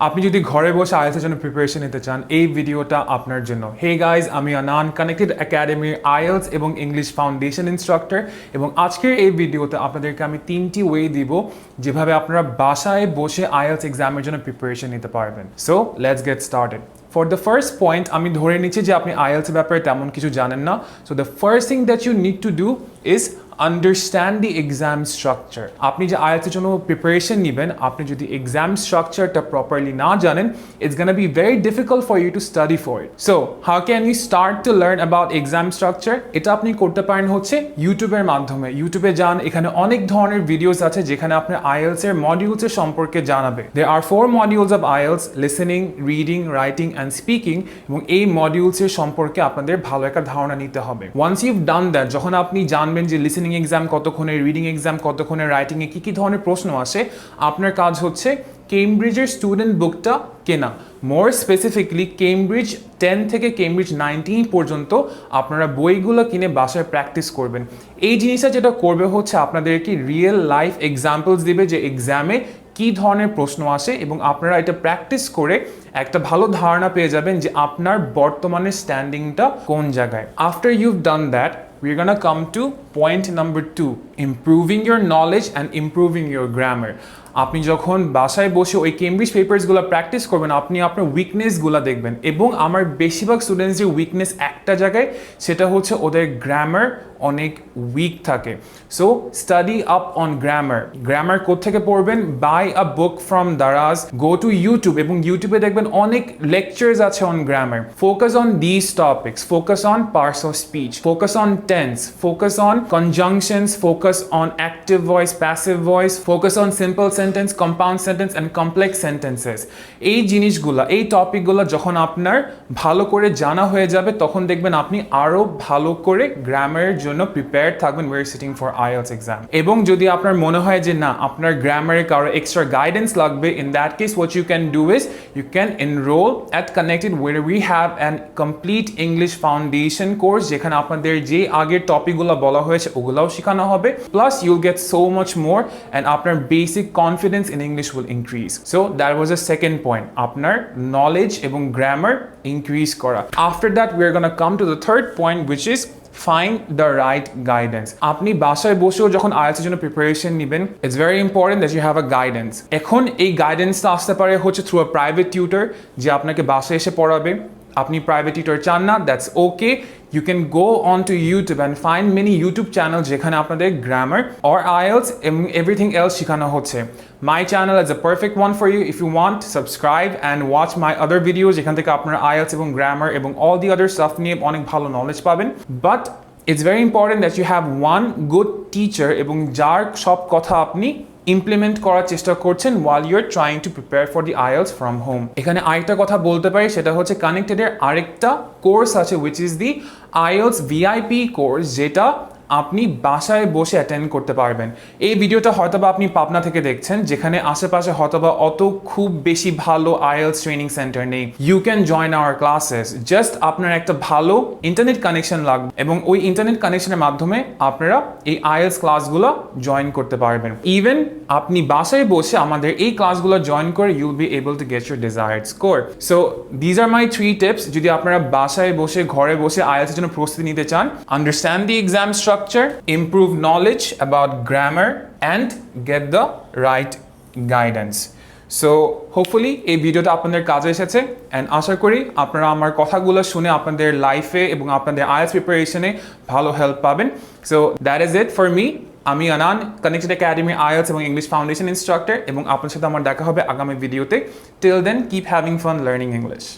আপনি যদি ঘরে বসে আইএলটিএস এর জন্য প্রিপারেশন নিতে চান এই ভিডিওটা আপনার জন্য। হে গাইজ, আমি আনান, কানেক্টেড একাডেমির আইএলটিএস এবং ইংলিশ ফাউন্ডেশন ইনস্ট্রাক্টর, এবং আজকের এই ভিডিওতে আপনাদেরকে আমি 3টি ওয়ে দিব যেভাবে আপনারা বাসায় বসে আইএলটিএস এক্সামের জন্য প্রিপারেশন নিতে পারবেন। So let's get started. For the first point, আমি ধরে নিচ্ছি যে আপনি আইএলটিএস ব্যাপারে তেমন কিছু জানেন না। So the first thing that you need to do is understand the exam structure. আপনি যে আইএলটিএস এর জন্য প্রিপারেশন নেবেন, আপনি যদি এক্সাম স্ট্রাকচারটা প্রপারলি না জানেন, it's gonna be very difficult for you to study for it. So how can you start to learn about exam structure? এটা আপনি করতে পারেন হচ্ছে ইউটিউবের মাধ্যমে। ইউটিউবে যান, এখানে অনেক ধরনের ভিডিওস আছে যেখানে আপনার আইএলটিএস এর মডিউলসের সম্পর্কে জানাবে। There are 4 modules of IELTS: listening, reading, writing and speaking, এবং এই মডিউলসের সম্পর্কে আপনাদের ভালো একটা ধারণা নিতে হবে। Once you've done that, যখন আপনি জানবেন যে লিসেনিং এক্সাম কতক্ষণে, রিডিং এক্সাম কতক্ষণে, রাইটিংয়ে কী কী ধরনের প্রশ্ন আসে, আপনার কাজ হচ্ছে কেমব্রিজের স্টুডেন্ট বুকটা কেনা। মোর স্পেসিফিকলি কেমব্রিজ 10 থেকে কেমব্রিজ 19 পর্যন্ত আপনারা বইগুলো কিনে বাসায় প্র্যাকটিস করবেন। এই জিনিসটা যেটা করবে হচ্ছে আপনাদেরকে রিয়েল লাইফ এক্সাম্পলস দিবে যে এক্সামে কী ধরনের প্রশ্ন আসে, এবং আপনারা এটা প্র্যাকটিস করে একটা ভালো ধারণা পেয়ে যাবেন যে আপনার বর্তমানে স্ট্যান্ডিংটা কোন জায়গায়। After ইউভ done that, we're gonna come to point number 2, improving your knowledge and improving your grammar. আপনি যখন বাসায় বসে ওই কেমব্রিজ পেপারসগুলো প্র্যাকটিস করবেন, আপনি আপনার উইকনেসগুলো দেখবেন, এবং আমার বেশিরভাগ স্টুডেন্টসদের উইকনেস একটা জায়গায়, সেটা হচ্ছে ওদের গ্রামার অনেক উইক থাকে। So study up on grammar. Grammar কোত্থেকে পড়বেন? Buy a book from Daraz, go to YouTube, এবং ইউটিউবে দেখবেন অনেক লেকচার্স আছে on grammar. Focus on this topics, focus on parts of speech, focus on tense, focus on conjunctions, focus on active voice, passive voice, focus on simple sentence, compound sentence and complex sentences. এই জিনিসগুলো, এই টপিকগুলো যখন আপনার ভালো করে জানা হয়ে যাবে, তখন দেখবেন আপনি আরও ভালো করে গ্রামারের জন্য প্রিপেয়ার্ড থাকবেন while sitting for IELTS exam. এবং যদি আপনার মনে হয় যে না, আপনার গ্রামারে কারো এক্সট্রা গাইডেন্স লাগবে, in that case what you can do is you can enrol at Connected, where we have an complete English foundation course, যেখানে আপনাদের যে আগের টপিকগুলো বলা হয়েছে ওগুলোও শেখানো হবে, plus Yule gate so much more, and আপনার basic confidence in English will increase. So that was a second point, আপনার knowledge এবং grammar increase করা। After that we are going to come to the third point, which is find the right guidance. আপনি বাসায় বসেও যখন IELTS এর জন্য preparation নেবেন, it's very important that you have a guidance. এখন এই গাইডেন্সটা আসতে পারে হচ্ছে থ্রু আ প্রাইভেট টিউটর, যে আপনাকে বাসায় এসে পড়াবে। আপনি প্রাইভেট টিউটর চান না, that's okay. You can go on to YouTube and find many YouTube channels যেখানে আপনাদের grammar or IELTS and everything else শেখানো হচ্ছে। My channel is a perfect one for you. If you want, subscribe and watch my other videos, যেখান থেকে আপনারা IELTS এবং grammar এবং all the other stuff নিয়ে অনেক ভালো নলেজ পাবেন। But it's very important that you have one good teacher এবং যার সব কথা আপনি ইমপ্লিমেন্ট করার চেষ্টা করছেন while you're trying to prepare for the IELTS from home. এখানে আরেকটা কথা বলতে পারি, সেটা হচ্ছে কানেক্টেডের আরেকটা কোর্স আছে, which is the IELTS VIP course, যেটা আপনি বাসায় বসে অ্যাটেন্ড করতে পারবেন। এই ভিডিওটা হয়তোবা আপনি পাবনা থেকে দেখছেন, যেখানে আশেপাশে হয়তোবা অত খুব বেশি ভালো আইএলটিএস ট্রেনিং সেন্টার নেই। You can join our classes. Just আপনার একটা ভালো ইন্টারনেট কানেকশন লাগবে, এবং ওই ইন্টারনেট কানেকশনের মাধ্যমে আপনারা এই আইএলটিএস ক্লাসগুলো জয়েন করতে পারবেন। ইভেন আপনি বাসায় বসে আমাদের এই ক্লাসগুলো জয়েন করে you'll be able to get your desired score. So these are my 3 tips যদি আপনারা বাসায় বসে ঘরে বসে আইএলটিএস এর জন্য প্রস্তুতি নিতে চান। Understand the exam structure, improve knowledge about grammar and get the right guidance. So hopefully এই ভিডিওটা আপনাদের কাজে এসেছে, and আশা করি আপনারা আমার কথাগুলো শুনে আপনাদের লাইফে এবং আপনাদের আইএলটিএস প্রিপারেশনে ভালো হেল্প পাবেন। So that is it for me. আমি আনান, কানেক্টেড একাডেমি আইএলটিএস এবং ইংলিশ ফাউন্ডেশন ইনস্ট্রাক্টর, এবং আপনার সাথে আমার দেখা হবে আগামী ভিডিওতে। Till then, keep having fun learning English.